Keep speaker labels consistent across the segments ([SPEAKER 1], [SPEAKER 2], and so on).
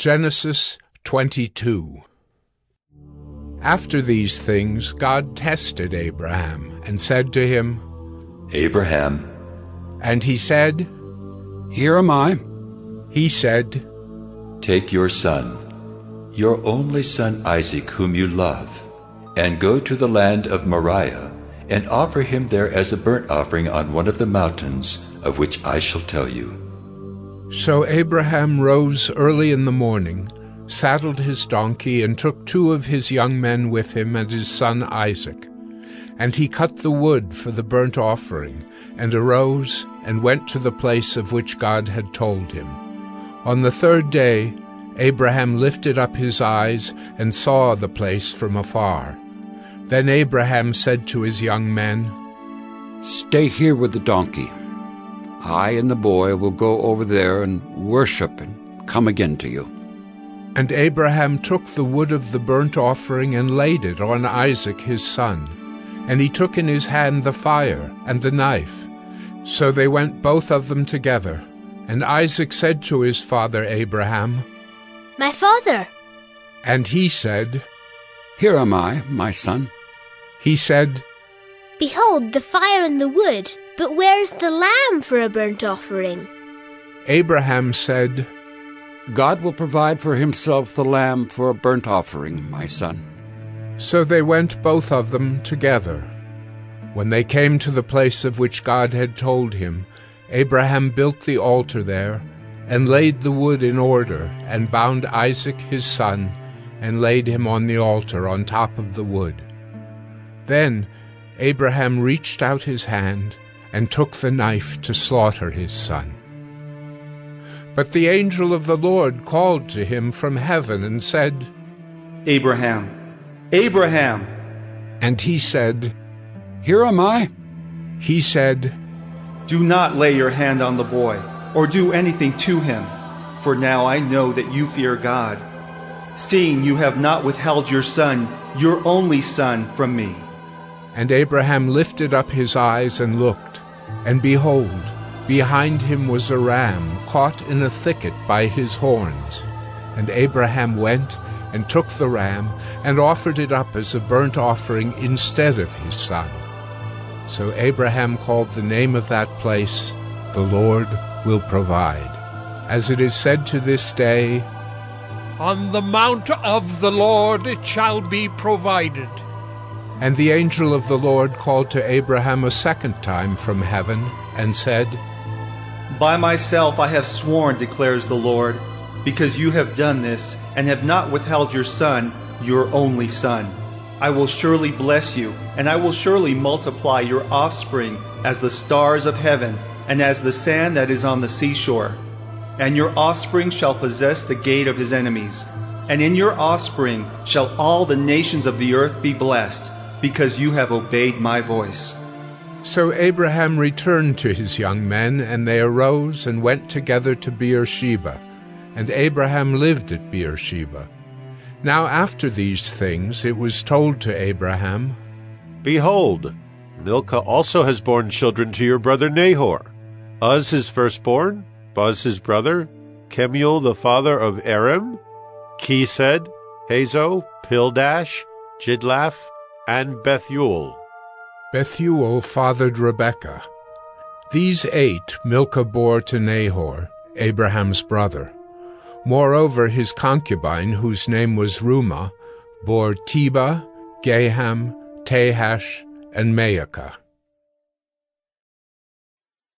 [SPEAKER 1] Genesis 22. After these things, God tested Abraham and said to him,
[SPEAKER 2] Abraham.
[SPEAKER 1] And he said,
[SPEAKER 3] Here am I.
[SPEAKER 1] He said,
[SPEAKER 2] Take your son, your only son Isaac, whom you love, and go to the land of Moriah, and offer him there as a burnt offering on one of the mountains of which I shall tell you.
[SPEAKER 1] So Abraham rose early in the morning, saddled his donkey, and took 2 of his young men with him and his son Isaac. And he cut the wood for the burnt offering, and arose and went to the place of which God had told him. On the 3rd day, Abraham lifted up his eyes and saw the place from afar. Then Abraham said to his young men,
[SPEAKER 3] Stay here with the donkey. I and the boy will go over there and worship and come again to you.
[SPEAKER 1] And Abraham took the wood of the burnt offering and laid it on Isaac his son. And he took in his hand the fire and the knife. So they went both of them together. And Isaac said to his father Abraham,
[SPEAKER 4] My father.
[SPEAKER 1] And he said,
[SPEAKER 3] Here am I, my son.
[SPEAKER 1] He said,
[SPEAKER 4] Behold the fire and the wood, but where is the lamb for a burnt offering?
[SPEAKER 1] Abraham said,
[SPEAKER 3] God will provide for himself the lamb for a burnt offering, my son.
[SPEAKER 1] So they went both of them together. When they came to the place of which God had told him, Abraham built the altar there, and laid the wood in order, and bound Isaac his son, and laid him on the altar on top of the wood. Then Abraham reached out his hand, and took the knife to slaughter his son. But the angel of the Lord called to him from heaven and said,
[SPEAKER 5] Abraham, Abraham.
[SPEAKER 1] And he said,
[SPEAKER 3] Here am I.
[SPEAKER 1] He said,
[SPEAKER 5] Do not lay your hand on the boy, or do anything to him, for now I know that you fear God, seeing you have not withheld your son, your only son, from me.
[SPEAKER 1] And Abraham lifted up his eyes and looked, and behold, behind him was a ram caught in a thicket by his horns. And Abraham went and took the ram and offered it up as a burnt offering instead of his son. So Abraham called the name of that place, The Lord Will Provide. As it is said to this day,
[SPEAKER 6] On the mount of the Lord it shall be provided.
[SPEAKER 1] And the angel of the Lord called to Abraham a second time from heaven, and said,
[SPEAKER 5] By myself I have sworn, declares the Lord, because you have done this, and have not withheld your son, your only son. I will surely bless you, and I will surely multiply your offspring as the stars of heaven, and as the sand that is on the seashore. And your offspring shall possess the gate of his enemies. And in your offspring shall all the nations of the earth be blessed, because you have obeyed my voice.
[SPEAKER 1] So Abraham returned to his young men, and they arose and went together to Beersheba. And Abraham lived at Beersheba. Now after these things it was told to Abraham,
[SPEAKER 7] Behold, Milcah also has borne children to your brother Nahor, Uz his firstborn, Buz his brother, Kemuel the father of Aram, Kesed, Hazo, Pildash, Jidlaph, and Bethuel.
[SPEAKER 1] Bethuel fathered Rebekah. These 8 Milcah bore to Nahor, Abraham's brother. Moreover, his concubine, whose name was Reumah, bore Tebah, Gaham, Tahash, and Maacah.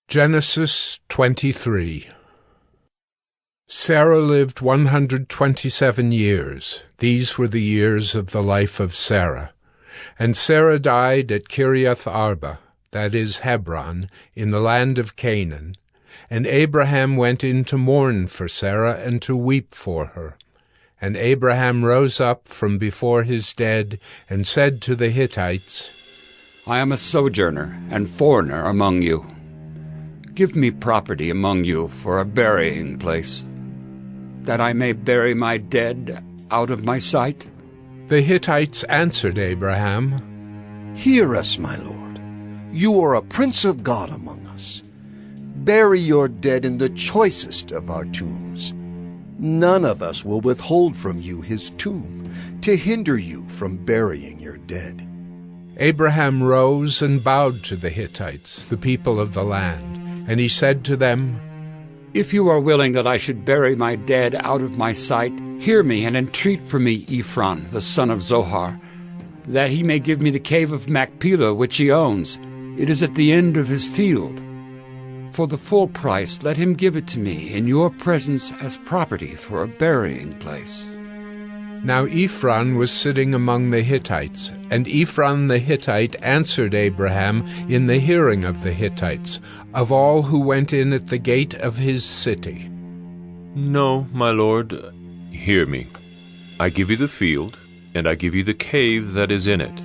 [SPEAKER 1] Genesis 23. Sarah lived 127 years. These were the years of the life of Sarah. And Sarah died at Kiriath Arba, that is Hebron, in the land of Canaan. And Abraham went in to mourn for Sarah and to weep for her. And Abraham rose up from before his dead and said to the Hittites,
[SPEAKER 3] I am a sojourner and foreigner among you. Give me property among you for a burying place, that I may bury my dead out of my sight.
[SPEAKER 1] The Hittites answered Abraham,
[SPEAKER 8] Hear us, my lord. You are a prince of God among us. Bury your dead in the choicest of our tombs. none of us will withhold from you his tomb, to hinder you from burying your dead."
[SPEAKER 1] Abraham rose and bowed to the Hittites, the people of the land, and he said to them,
[SPEAKER 3] "If you are willing that I should bury my dead out of my sight, hear me and entreat for me Ephron, the son of Zohar, that he may give me the cave of Machpelah which he owns. It is at the end of his field. For the full price let him give it to me in your presence as property for a burying place."
[SPEAKER 1] Now Ephron was sitting among the Hittites, and Ephron the Hittite answered Abraham in the hearing of the Hittites, of all who went in at the gate of his city.
[SPEAKER 9] "No, my lord, hear me. I give you the field, and I give you the cave that is in it.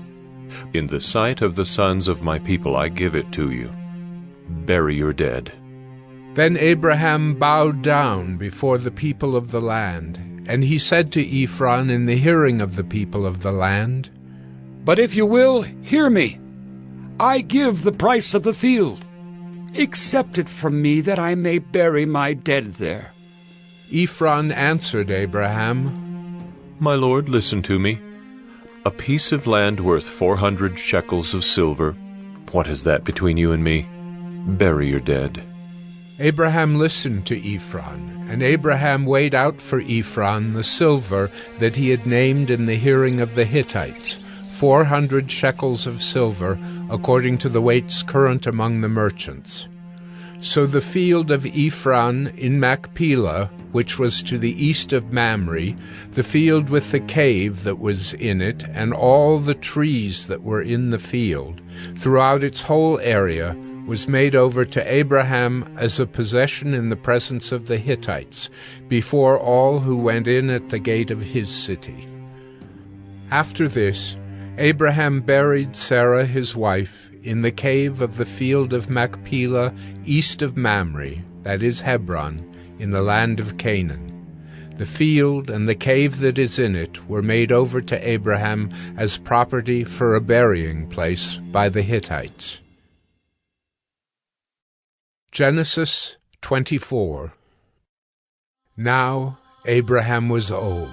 [SPEAKER 9] In the sight of the sons of my people I give it to you. Bury your dead."
[SPEAKER 1] Then Abraham bowed down before the people of the land, and he said to Ephron in the hearing of the people of the land,
[SPEAKER 3] "But if you will, hear me. I give the price of the field. Accept it from me that I may bury my dead there."
[SPEAKER 1] Ephron answered Abraham,
[SPEAKER 9] "My lord, listen to me. A piece of land worth 400 shekels of silver. What is that between you and me? Bury your dead."
[SPEAKER 1] Abraham listened to Ephron, and Abraham weighed out for Ephron the silver that he had named in the hearing of the Hittites, 400 shekels of silver, according to the weights current among the merchants. So the field of Ephron in Machpelah, which was to the east of Mamre, the field with the cave that was in it, and all the trees that were in the field, throughout its whole area, was made over to Abraham as a possession in the presence of the Hittites, before all who went in at the gate of his city. After this, Abraham buried Sarah his wife in the cave of the field of Machpelah east of Mamre, that is Hebron, in the land of Canaan. The field and the cave that is in it were made over to Abraham as property for a burying place by the Hittites. Genesis 24. Now Abraham was old,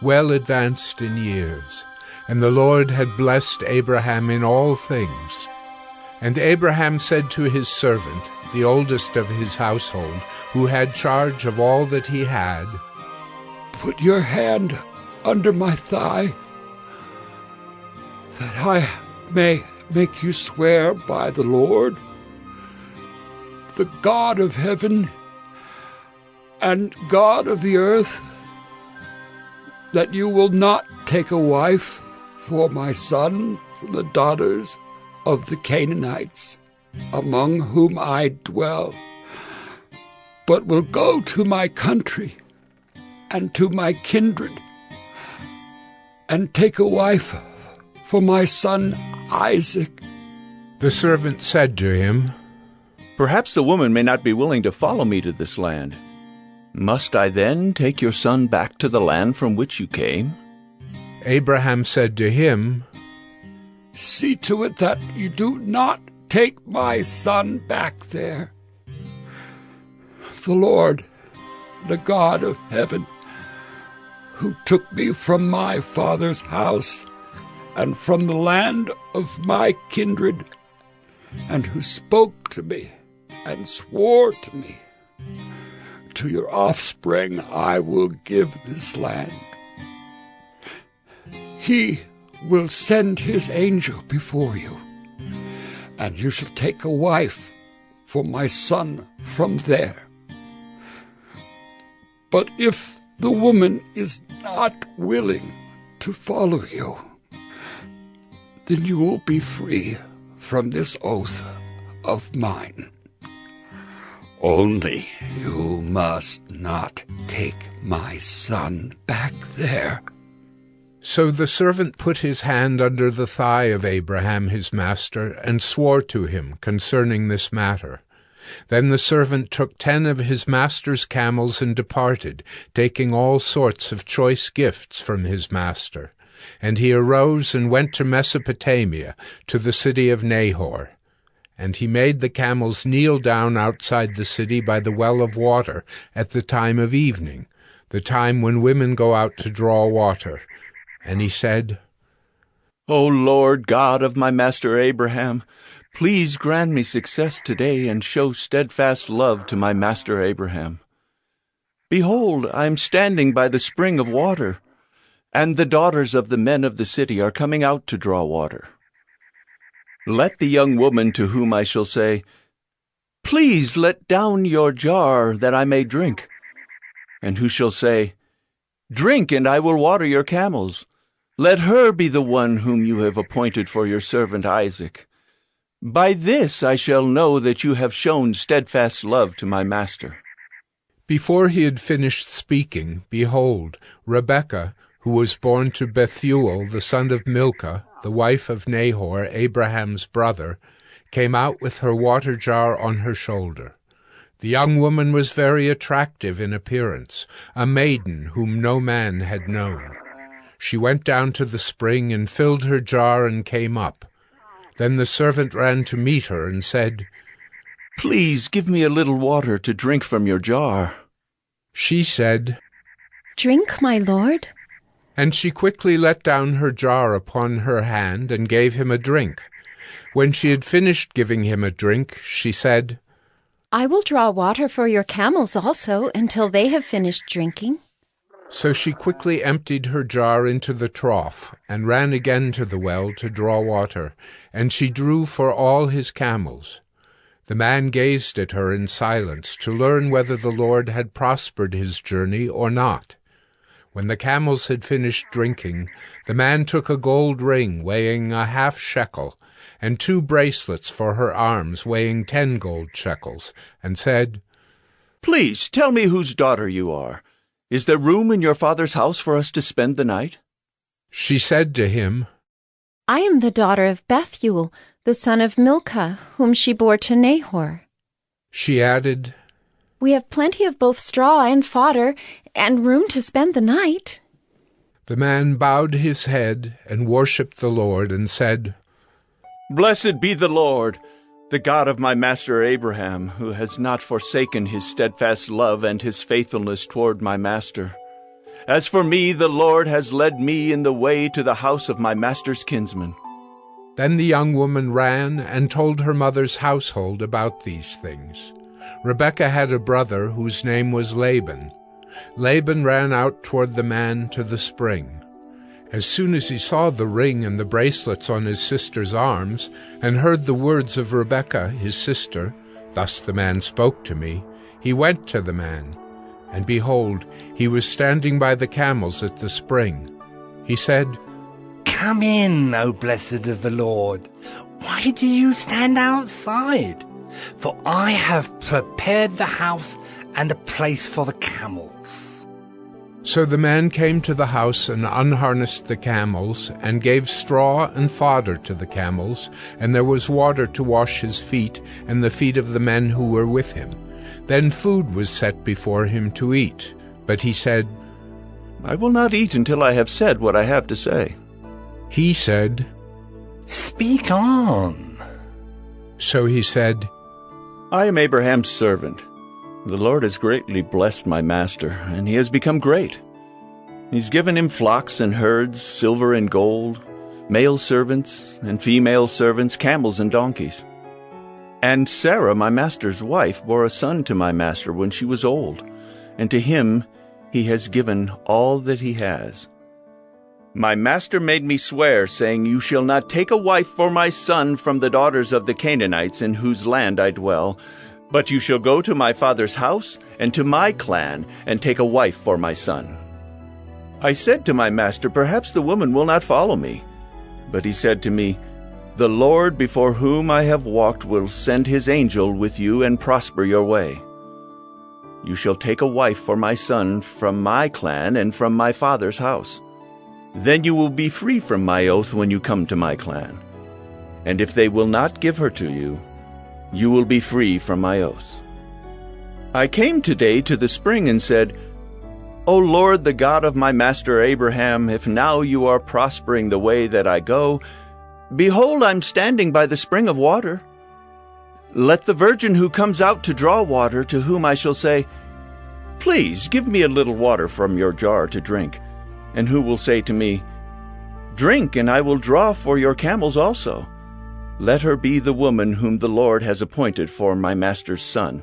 [SPEAKER 1] well advanced in years, and the Lord had blessed Abraham in all things. And Abraham said to his servant, the oldest of his household, who had charge of all that he had,
[SPEAKER 3] "Put your hand under my thigh, that I may make you swear by the Lord, the God of heaven and God of the earth, that you will not take a wife for my son from the daughters of the Canaanites, among whom I dwell, but will go to my country and to my kindred, and take a wife for my son Isaac."
[SPEAKER 1] The servant said to him,
[SPEAKER 10] "Perhaps the woman may not be willing to follow me to this land. Must I then take your son back to the land from which you came?"
[SPEAKER 1] Abraham said to him,
[SPEAKER 3] "See to it that you do not take my son back there. The Lord, the God of heaven, who took me from my father's house and from the land of my kindred, and who spoke to me and swore to me, to your offspring I will give this land. He will send his angel before you, and you shall take a wife for my son from there. But if the woman is not willing to follow you, then you will be free from this oath of mine. Only you must not take my son back there."
[SPEAKER 1] So the servant put his hand under the thigh of Abraham his master, and swore to him concerning this matter. Then the servant took 10 of his master's camels and departed, taking all sorts of choice gifts from his master. And he arose and went to Mesopotamia, to the city of Nahor. And he made the camels kneel down outside the city by the well of water at the time of evening, the time when women go out to draw water. And he said,
[SPEAKER 10] O Lord God of my master Abraham, please grant me success today and show steadfast love to my master Abraham. Behold, I am standing by the spring of water, and the daughters of the men of the city are coming out to draw water. Let the young woman to whom I shall say, Please let down your jar that I may drink, and who shall say, Drink, and I will water your camels. Let her be the one whom you have appointed for your servant Isaac. By this I shall know that you have shown steadfast love to my master.
[SPEAKER 1] Before he had finished speaking, behold, Rebekah, who was born to Bethuel, the son of Milcah, the wife of Nahor, Abraham's brother, came out with her water jar on her shoulder. The young woman was very attractive in appearance, a maiden whom no man had known. She went down to the spring and filled her jar and came up. Then the servant ran to meet her and said,
[SPEAKER 10] Please give me a little water to drink from your jar.
[SPEAKER 1] She said,
[SPEAKER 11] Drink, my lord.
[SPEAKER 1] And she quickly let down her jar upon her hand and gave him a drink. When she had finished giving him a drink, she said,
[SPEAKER 11] I will draw water for your camels also until they have finished drinking.
[SPEAKER 1] So she quickly emptied her jar into the trough and ran again to the well to draw water, and she drew for all his camels. The man gazed at her in silence to learn whether the Lord had prospered his journey or not. When the camels had finished drinking, the man took a gold ring weighing a half shekel, and 2 bracelets for her arms weighing 10 gold shekels, and said,
[SPEAKER 10] Please tell me whose daughter you are. Is there room in your father's house for us to spend the night?
[SPEAKER 1] She said to him,
[SPEAKER 11] I am the daughter of Bethuel, the son of Milcah, whom she bore to Nahor.
[SPEAKER 1] She added,
[SPEAKER 11] We have plenty of both straw and fodder, and room to spend the night.
[SPEAKER 1] The man bowed his head and worshipped the Lord and said,
[SPEAKER 10] Blessed be the Lord, the God of my master Abraham, who has not forsaken his steadfast love and his faithfulness toward my master. As for me, the Lord has led me in the way to the house of my master's kinsman.
[SPEAKER 1] Then the young woman ran and told her mother's household about these things. Rebekah had a brother whose name was Laban. Laban ran out toward the man to the spring. As soon as he saw the ring and the bracelets on his sister's arms, and heard the words of Rebekah, his sister, Thus the man spoke to me, he went to the man. And behold, he was standing by the camels at the spring. He said,
[SPEAKER 12] Come in, O blessed of the Lord. Why do you stand outside? For I have prepared the house and a place for the camels.
[SPEAKER 1] So the man came to the house and unharnessed the camels, and gave straw and fodder to the camels, and there was water to wash his feet and the feet of the men who were with him. Then food was set before him to eat. But he said,
[SPEAKER 10] I will not eat until I have said what I have to say.
[SPEAKER 1] He said,
[SPEAKER 12] Speak on.
[SPEAKER 1] So he said,
[SPEAKER 10] I am Abraham's servant. The Lord has greatly blessed my master, and he has become great. He's given him flocks and herds, silver and gold, male servants and female servants, camels and donkeys. And Sarah, my master's wife, bore a son to my master when she was old, and to him he has given all that he has. My master made me swear, saying, You shall not take a wife for my son from the daughters of the Canaanites in whose land I dwell, but you shall go to my father's house and to my clan and take a wife for my son. I said to my master, Perhaps the woman will not follow me. But he said to me, The Lord before whom I have walked will send his angel with you and prosper your way. You shall take a wife for my son from my clan and from my father's house. Then you will be free from my oath when you come to my clan. And if they will not give her to you, you will be free from my oath. I came today to the spring and said, O Lord, the God of my master Abraham, if now you are prospering the way that I go, behold, I'm standing by the spring of water. Let the virgin who comes out to draw water, to whom I shall say, "Please give me a little water from your jar to drink." And who will say to me, "Drink, and I will draw for your camels also"? Let her be the woman whom the Lord has appointed for my master's son."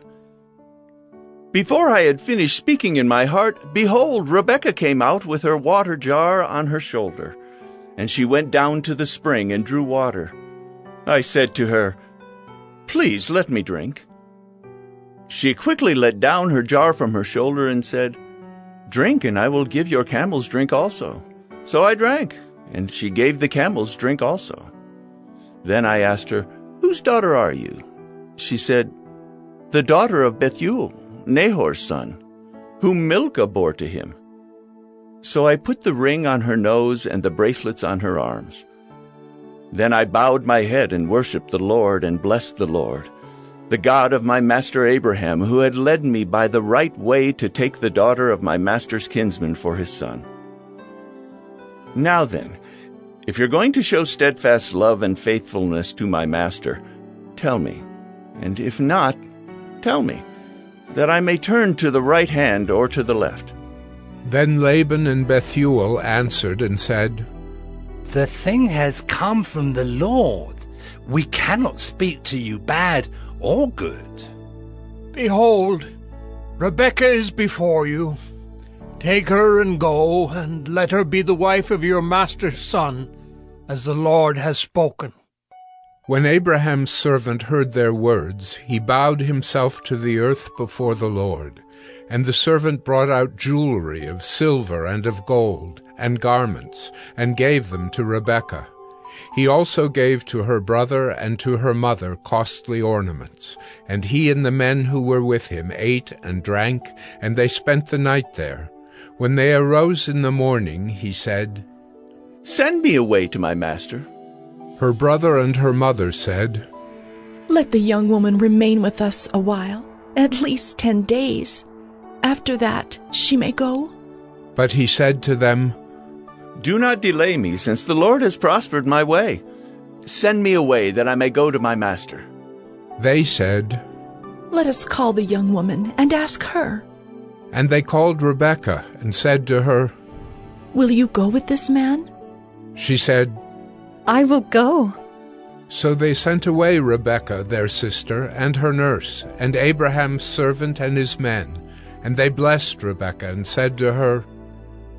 [SPEAKER 10] Before I had finished speaking in my heart, behold, Rebekah came out with her water jar on her shoulder, and she went down to the spring and drew water. I said to her, "Please let me drink." She quickly let down her jar from her shoulder and said, "Drink, and I will give your camels drink also." So I drank, and she gave the camels drink also. Then I asked her, "Whose daughter are you?" She said, "The daughter of Bethuel, Nahor's son, whom Milcah bore to him." So I put the ring on her nose and the bracelets on her arms. Then I bowed my head and worshipped the Lord and blessed the Lord, the God of my master Abraham, who had led me by the right way to take the daughter of my master's kinsman for his son. Now then, if you're going to show steadfast love and faithfulness to my master, tell me, and if not, tell me, that I may turn to the right hand or to the left."
[SPEAKER 1] Then Laban and Bethuel answered and said,
[SPEAKER 12] "The thing has come from the Lord. We cannot speak to you bad or good."
[SPEAKER 6] Behold, Rebekah is before you. Take her and go, and let her be the wife of your master's son, as the Lord has spoken."
[SPEAKER 1] When Abraham's servant heard their words, he bowed himself to the earth before the Lord. And the servant brought out jewelry of silver and of gold, and garments, and gave them to Rebekah. He also gave to her brother and to her mother costly ornaments. And he and the men who were with him ate and drank, and they spent the night there. When they arose in the morning, he said,
[SPEAKER 10] "Send me away to my master."
[SPEAKER 1] Her brother and her mother said,
[SPEAKER 13] "Let the young woman remain with us a while, at least 10 days. After that, she may go."
[SPEAKER 1] But he said to them,
[SPEAKER 10] "Do not delay me, since the Lord has prospered my way. Send me away, that I may go to my master."
[SPEAKER 1] They said,
[SPEAKER 13] "Let us call the young woman and ask her."
[SPEAKER 1] And they called Rebekah and said to her,
[SPEAKER 13] "Will you go with this man?"
[SPEAKER 1] She said,
[SPEAKER 11] "I will go."
[SPEAKER 1] So they sent away Rebekah their sister and her nurse, and Abraham's servant and his men. And they blessed Rebekah and said to her,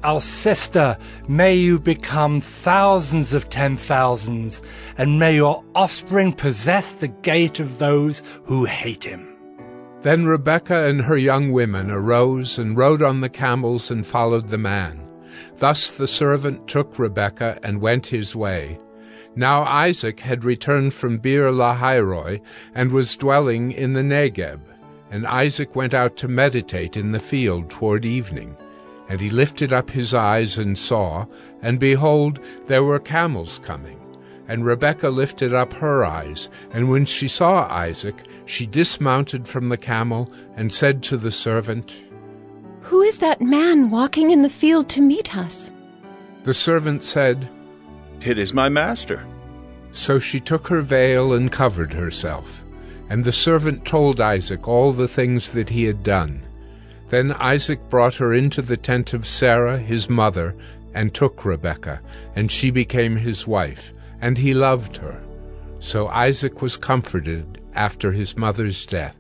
[SPEAKER 12] "Our sister, may you become thousands of 10,000s, and may your offspring possess the gate of those who hate him."
[SPEAKER 1] Then Rebekah and her young women arose and rode on the camels and followed the man. Thus the servant took Rebekah and went his way. Now Isaac had returned from Beer-lahai-roi and was dwelling in the Negeb. And Isaac went out to meditate in the field toward evening. And he lifted up his eyes and saw, and behold, there were camels coming. And Rebekah lifted up her eyes, and when she saw Isaac, she dismounted from the camel and said to the servant,
[SPEAKER 11] "Who is that man walking in the field to meet us?"
[SPEAKER 1] The servant said,
[SPEAKER 10] "It is my master."
[SPEAKER 1] So she took her veil and covered herself. And the servant told Isaac all the things that he had done. Then Isaac brought her into the tent of Sarah his mother, and took Rebekah, and she became his wife, and he loved her. So Isaac was comforted after his mother's death.